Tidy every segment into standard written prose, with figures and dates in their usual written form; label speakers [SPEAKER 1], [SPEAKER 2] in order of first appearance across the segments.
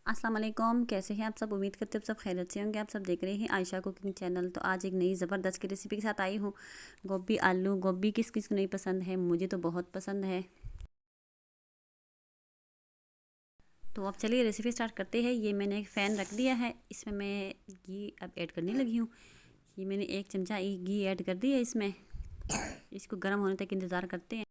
[SPEAKER 1] अस्सलाम वालेकुम। कैसे हैं आप सब? उम्मीद करते हैं आप सब खैरियत से होंगे। आप सब देख रहे हैं आयशा कुकिंग चैनल। तो आज एक नई ज़बरदस्त की रेसिपी के साथ आई हूँ। गोभी आलू। गोभी किस किस को नहीं पसंद है? मुझे तो बहुत पसंद है। तो अब चलिए रेसिपी स्टार्ट करते हैं। ये मैंने एक फ़ैन रख दिया है, इसमें मैं घी अब ऐड करने लगी हूँ। ये मैंने 1 चमचा घी ऐड कर दिया है इसमें। इसको गर्म होने तक इंतज़ार करते हैं।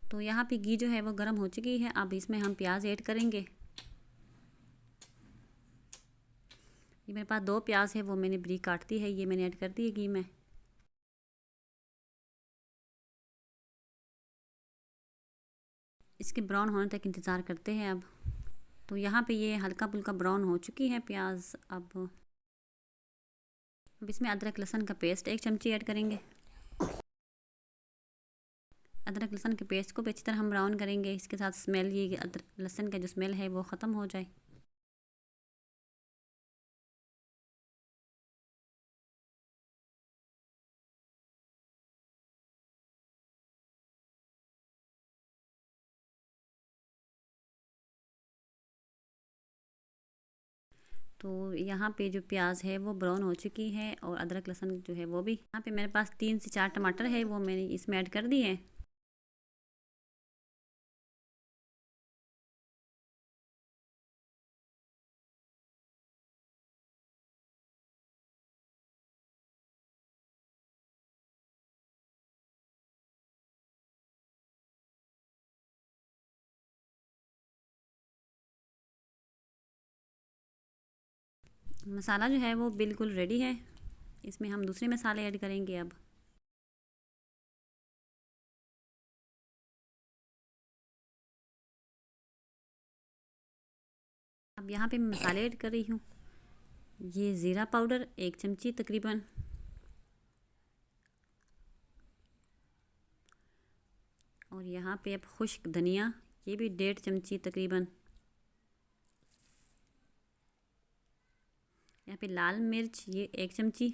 [SPEAKER 1] तो यहाँ पे घी जो है वो गर्म हो चुकी है। अब इसमें हम प्याज ऐड करेंगे। ये मेरे पास 2 प्याज है, वो मैंने बारीक काट दी है। ये मैंने ऐड कर दी है घी में। इसके ब्राउन होने तक इंतज़ार करते हैं अब। तो यहाँ पे ये हल्का फुल्का ब्राउन हो चुकी है प्याज। अब इसमें अदरक लहसुन का पेस्ट 1 चमची ऐड करेंगे। अदरक लहसुन के पेस्ट को भी अच्छी तरह हम ब्राउन करेंगे। इसके साथ स्मेल, ये अदरक लहसुन का जो स्मेल है वो ख़त्म हो जाए। तो यहाँ पे जो प्याज है वो ब्राउन हो चुकी है और अदरक लहसुन जो है वो भी। यहाँ पे मेरे पास 3 से 4 टमाटर है, वो मैंने इसमें ऐड कर दिए हैं। मसाला जो है वो बिल्कुल रेडी है। इसमें हम दूसरे मसाले ऐड करेंगे अब। अब यहाँ पे मैं मसाले ऐड कर रही हूँ। ये ज़ीरा पाउडर 1 चमची तकरीबन। और यहाँ पे अब खुश्क धनिया, ये भी 1.5 चमची तकरीबन। यहाँ पे लाल मिर्च, ये 1 चमची।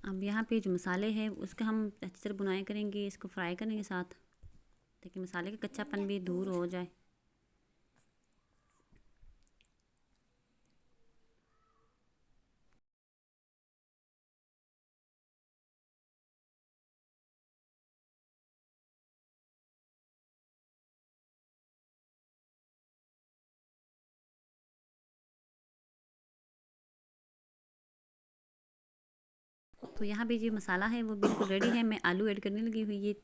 [SPEAKER 1] अब यहाँ पे जो मसाले हैं उसका हम अच्छी तरह बुनाई करेंगे, इसको फ्राई करेंगे साथ, ताकि मसाले का कच्चापन भी दूर हो जाए। तो यहाँ पे जो मसाला है वो बिल्कुल रेडी है। मैं आलू ऐड करने लगी हुई। ये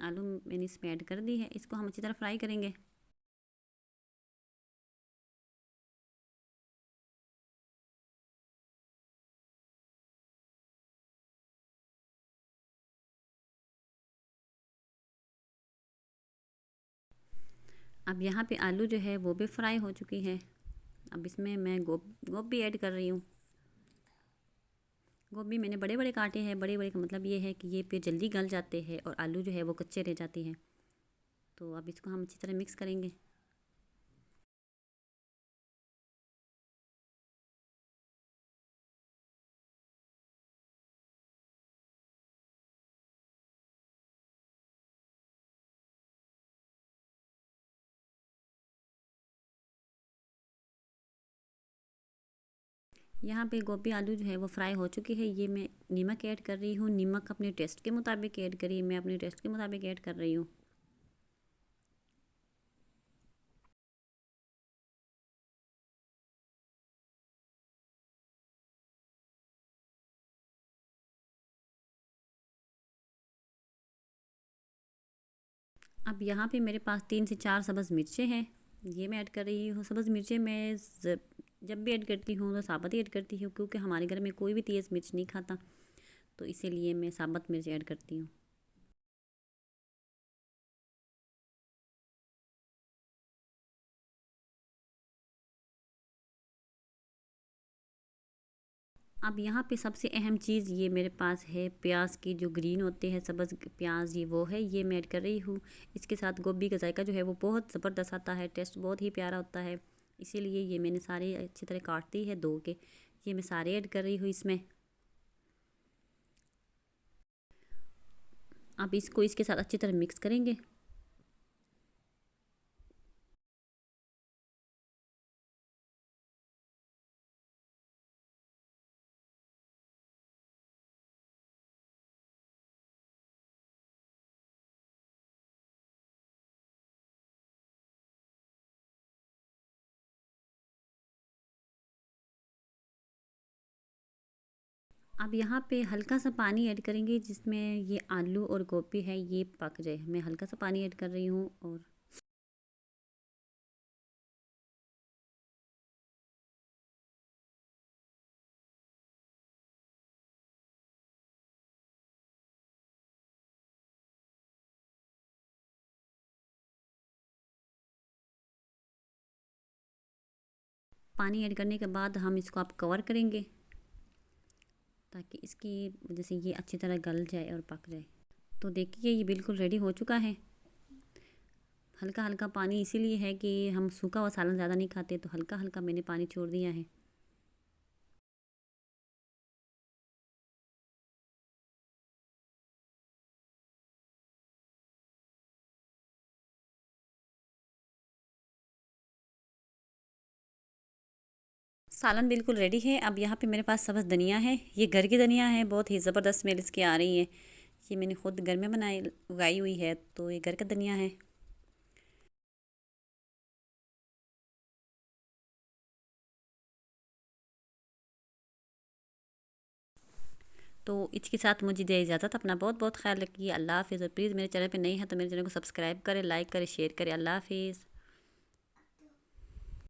[SPEAKER 1] आलू मैंने इसमें ऐड कर दी है। इसको हम अच्छी तरह फ्राई करेंगे। अब यहाँ पे आलू जो है वो भी फ्राई हो चुकी है। अब इसमें मैं गोभी ऐड कर रही हूँ। गोभी मैंने बड़े बड़े काटे हैं। बड़े बड़े का मतलब ये है कि ये पे जल्दी गल जाते हैं और आलू जो है वो कच्चे रह जाते हैं। तो अब इसको हम अच्छी तरह मिक्स करेंगे। यहाँ पे गोभी आलू जो है वो फ्राई हो चुकी है। ये मैं नमक ऐड कर रही हूँ। नमक अपने टेस्ट के मुताबिक ऐड करिए। मैं अपने टेस्ट के मुताबिक ऐड कर रही हूँ। अब यहाँ पे मेरे पास 3 से 4 सब्ज़ मिर्चें हैं, ये मैं ऐड कर रही हूँ। सब्ज़ मिर्चें मैं जब भी ऐड करती हूँ तो साबुत ही ऐड करती हूँ, क्योंकि हमारे घर में कोई भी तेज़ मिर्च नहीं खाता, तो इसीलिए मैं साबुत मिर्च ऐड करती हूँ। अब यहाँ पे सबसे अहम चीज़ ये मेरे पास है प्याज की, जो ग्रीन होते हैं सब्ज़ प्याज, ये वो है, ये मैं ऐड कर रही हूँ। इसके साथ गोभी का जायका जो है वो बहुत ज़बरदस्त आता है, टेस्ट बहुत ही प्यारा होता है। इसीलिए ये मैंने सारे अच्छी तरह काट दी है धो के, ये मैं सारे ऐड कर रही हूँ इसमें। अब इसको इसके साथ अच्छी तरह मिक्स करेंगे। अब यहाँ पे हल्का सा पानी ऐड करेंगे, जिसमें ये आलू और गोभी है ये पक जाए। मैं हल्का सा पानी ऐड कर रही हूँ और पानी ऐड करने के बाद हम इसको अब कवर करेंगे, ताकि इसकी वजह से ये अच्छी तरह गल जाए और पक जाए। तो देखिए ये बिल्कुल रेडी हो चुका है। हल्का हल्का पानी इसीलिए है कि हम सूखा हुआ सालन ज़्यादा नहीं खाते, तो हल्का हल्का मैंने पानी छोड़ दिया है। सालन बिल्कुल रेडी है। अब यहाँ पे मेरे पास सब्ज़ धनिया है, ये घर की धनिया है, बहुत ही ज़बरदस्त स्मेल इसकी आ रही है। ये मैंने खुद घर में उगाई हुई है, तो ये घर का धनिया है। तो इसके साथ मुझे दे इजाज़त। अपना बहुत बहुत ख्याल रखिए। अल्लाह हाफ़िज़। और प्लीज़ मेरे चैनल पे नई है तो मेरे चैनल को सब्सक्राइब करें, लाइक करें, शेयर करें। अल्लाह हाफ़िज़।